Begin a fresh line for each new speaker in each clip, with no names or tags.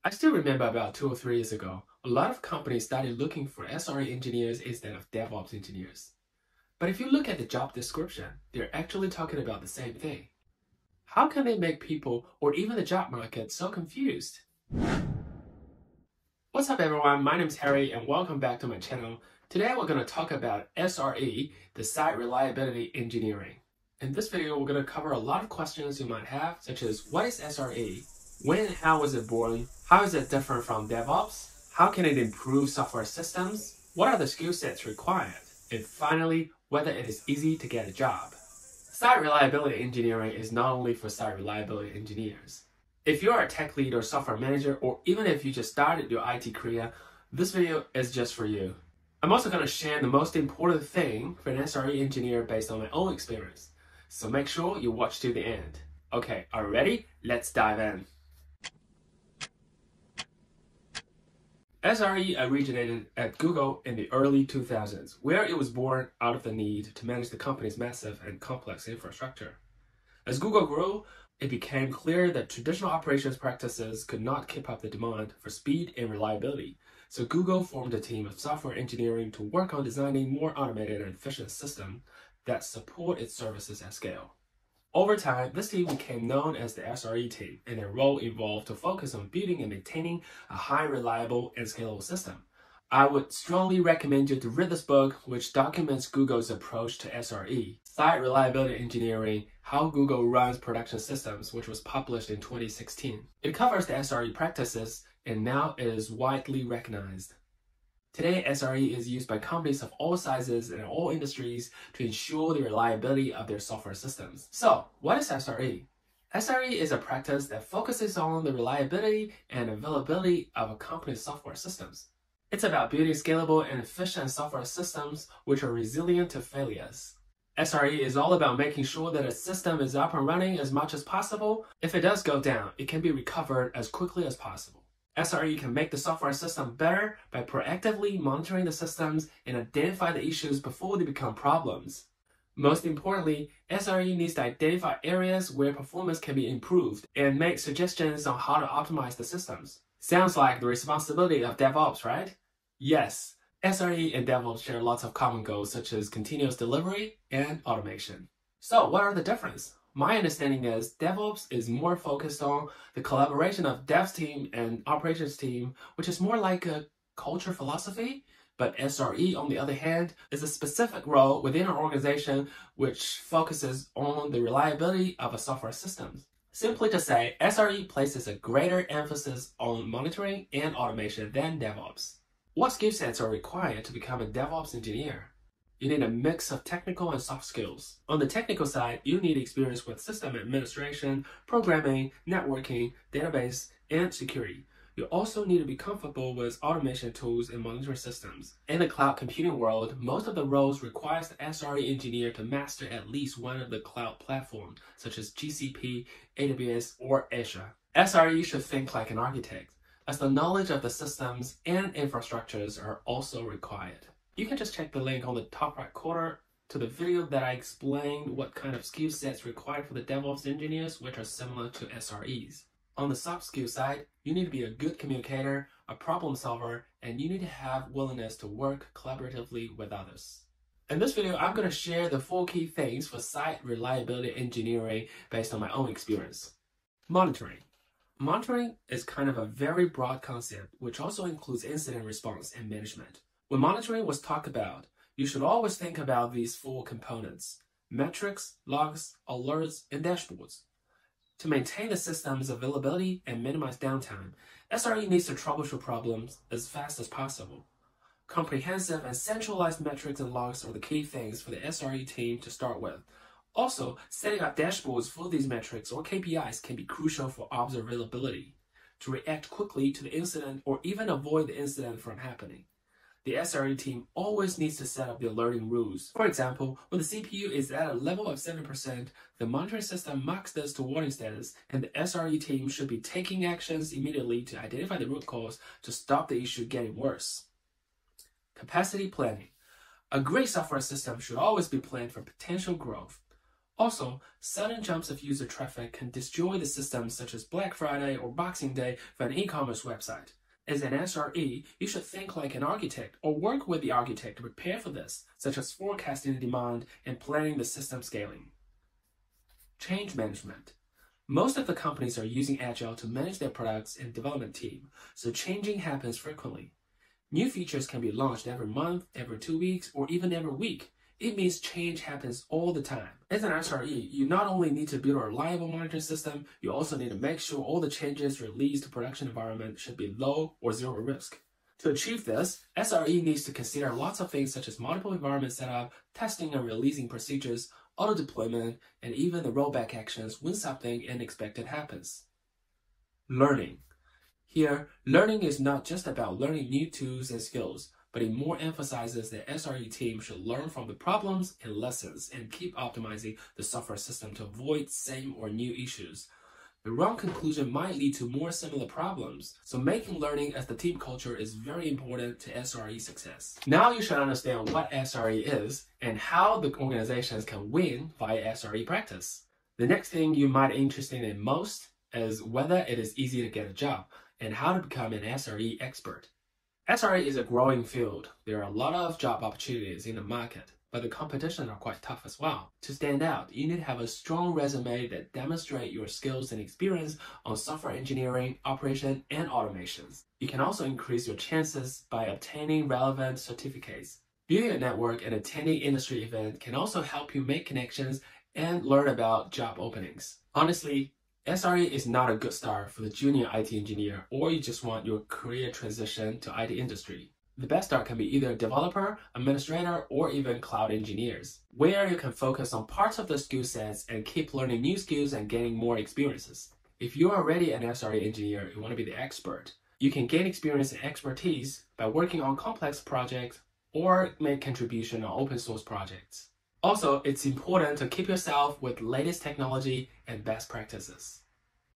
I still remember about 2 or 3 years ago, a lot of companies started looking for SRE engineers instead of DevOps engineers. But if you look at the job description, they're actually talking about the same thing. How can they make people or even the job market so confused? What's up everyone, my name is Harry and welcome back to my channel. Today we're going to talk about SRE, the Site Reliability Engineering. In this video we're going to cover a lot of questions you might have, such as what is SRE? When and how was it born? How is it different from DevOps? How can it improve software systems? What are the skill sets required? And finally, whether it is easy to get a job. Site reliability engineering is not only for site reliability engineers. If you're a tech lead or software manager, or even if you just started your IT career, this video is just for you. I'm also going to share the most important thing for an SRE engineer based on my own experience. So make sure you watch to the end. Okay, are you ready? Let's dive in. SRE originated at Google in the early 2000s, where it was born out of the need to manage the company's massive and complex infrastructure. As Google grew, it became clear that traditional operations practices could not keep up the demand for speed and reliability. So Google formed a team of software engineering to work on designing more automated and efficient systems that support its services at scale. Over time, this team became known as the SRE team, and their role evolved to focus on building and maintaining a highly reliable and scalable system. I would strongly recommend you to read this book, which documents Google's approach to SRE, Site Reliability Engineering, How Google Runs Production Systems, which was published in 2016. It covers the SRE practices, and now it is widely recognized. Today, SRE is used by companies of all sizes and all industries to ensure the reliability of their software systems. So, what is SRE? SRE is a practice that focuses on the reliability and availability of a company's software systems. It's about building scalable and efficient software systems which are resilient to failures. SRE is all about making sure that a system is up and running as much as possible. If it does go down, it can be recovered as quickly as possible. SRE can make the software system better by proactively monitoring the systems and identify the issues before they become problems. Most importantly, SRE needs to identify areas where performance can be improved and make suggestions on how to optimize the systems. Sounds like the responsibility of DevOps, right? Yes, SRE and DevOps share lots of common goals such as continuous delivery and automation. So what are the differences? My understanding is DevOps is more focused on the collaboration of devs team and operations team, which is more like a culture philosophy. But SRE, on the other hand, is a specific role within an organization which focuses on the reliability of a software system. Simply to say, SRE places a greater emphasis on monitoring and automation than DevOps. What skill sets are required to become a DevOps engineer? You need a mix of technical and soft skills. On the technical side, you need experience with system administration, programming, networking, database, and security. You also need to be comfortable with automation tools and monitoring systems. In the cloud computing world, most of the roles requires the SRE engineer to master at least one of the cloud platforms, such as GCP, AWS, or Azure. SRE should think like an architect, as the knowledge of the systems and infrastructures are also required. You can just check the link on the top right corner to the video that I explained what kind of skill sets required for the DevOps engineers, which are similar to SREs. On the soft skill side, you need to be a good communicator, a problem solver, and you need to have willingness to work collaboratively with others. In this video, I'm going to share the 4 key things for site reliability engineering based on my own experience. Monitoring. Monitoring is kind of a very broad concept, which also includes incident response and management. When monitoring was talked about, you should always think about these 4 components: metrics, logs, alerts, and dashboards. To maintain the system's availability and minimize downtime, SRE needs to troubleshoot problems as fast as possible. Comprehensive and centralized metrics and logs are the key things for the SRE team to start with. Also, setting up dashboards for these metrics or KPIs can be crucial for observability, to react quickly to the incident or even avoid the incident from happening. The SRE team always needs to set up the alerting rules. For example, when the CPU is at a level of 7%, the monitoring system marks this to warning status, and the SRE team should be taking actions immediately to identify the root cause to stop the issue getting worse. Capacity planning. A great software system should always be planned for potential growth. Also, sudden jumps of user traffic can destroy the systems such as Black Friday or Boxing Day for an e-commerce website. As an SRE, you should think like an architect or work with the architect to prepare for this, such as forecasting the demand and planning the system scaling. Change management. Most of the companies are using Agile to manage their products and development team, so changing happens frequently. New features can be launched every month, every 2 weeks, or even every week. It means change happens all the time. As an SRE, you not only need to build a reliable monitoring system, you also need to make sure all the changes released to production environment should be low or zero risk. To achieve this, SRE needs to consider lots of things such as multiple environment setup, testing and releasing procedures, auto-deployment, and even the rollback actions when something unexpected happens. Learning. Here, learning is not just about learning new tools and skills, but it more emphasizes that SRE team should learn from the problems and lessons and keep optimizing the software system to avoid same or new issues. The wrong conclusion might lead to more similar problems, so making learning as the team culture is very important to SRE success. Now you should understand what SRE is and how the organizations can win via SRE practice. The next thing you might be interested in most is whether it is easy to get a job and how to become an SRE expert. SRE is a growing field. There are a lot of job opportunities in the market, but the competition are quite tough as well. To stand out, you need to have a strong resume that demonstrates your skills and experience on software engineering, operation, and automations. You can also increase your chances by obtaining relevant certificates. Building a network and attending industry events can also help you make connections and learn about job openings. Honestly, SRE is not a good start for the junior IT engineer, or you just want your career transition to IT industry. The best start can be either a developer, administrator, or even cloud engineers, where you can focus on parts of the skill sets and keep learning new skills and gaining more experiences. If you're already an SRE engineer, you want to be the expert. You can gain experience and expertise by working on complex projects or make contribution on open source projects. Also, it's important to keep yourself with latest technology and best practices.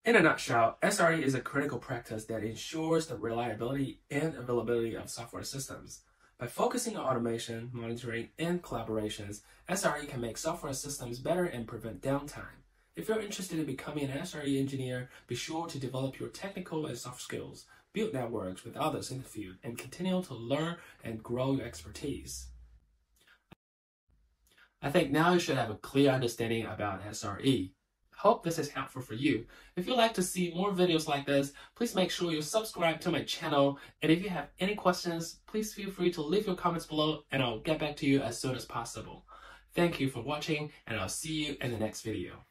In a nutshell, SRE is a critical practice that ensures the reliability and availability of software systems. By focusing on automation, monitoring, and collaborations, SRE can make software systems better and prevent downtime. If you're interested in becoming an SRE engineer, be sure to develop your technical and soft skills, build networks with others in the field, and continue to learn and grow your expertise. I think now you should have a clear understanding about SRE. Hope this is helpful for you. If you'd like to see more videos like this, please make sure you subscribe to my channel. And if you have any questions, please feel free to leave your comments below and I'll get back to you as soon as possible. Thank you for watching and I'll see you in the next video.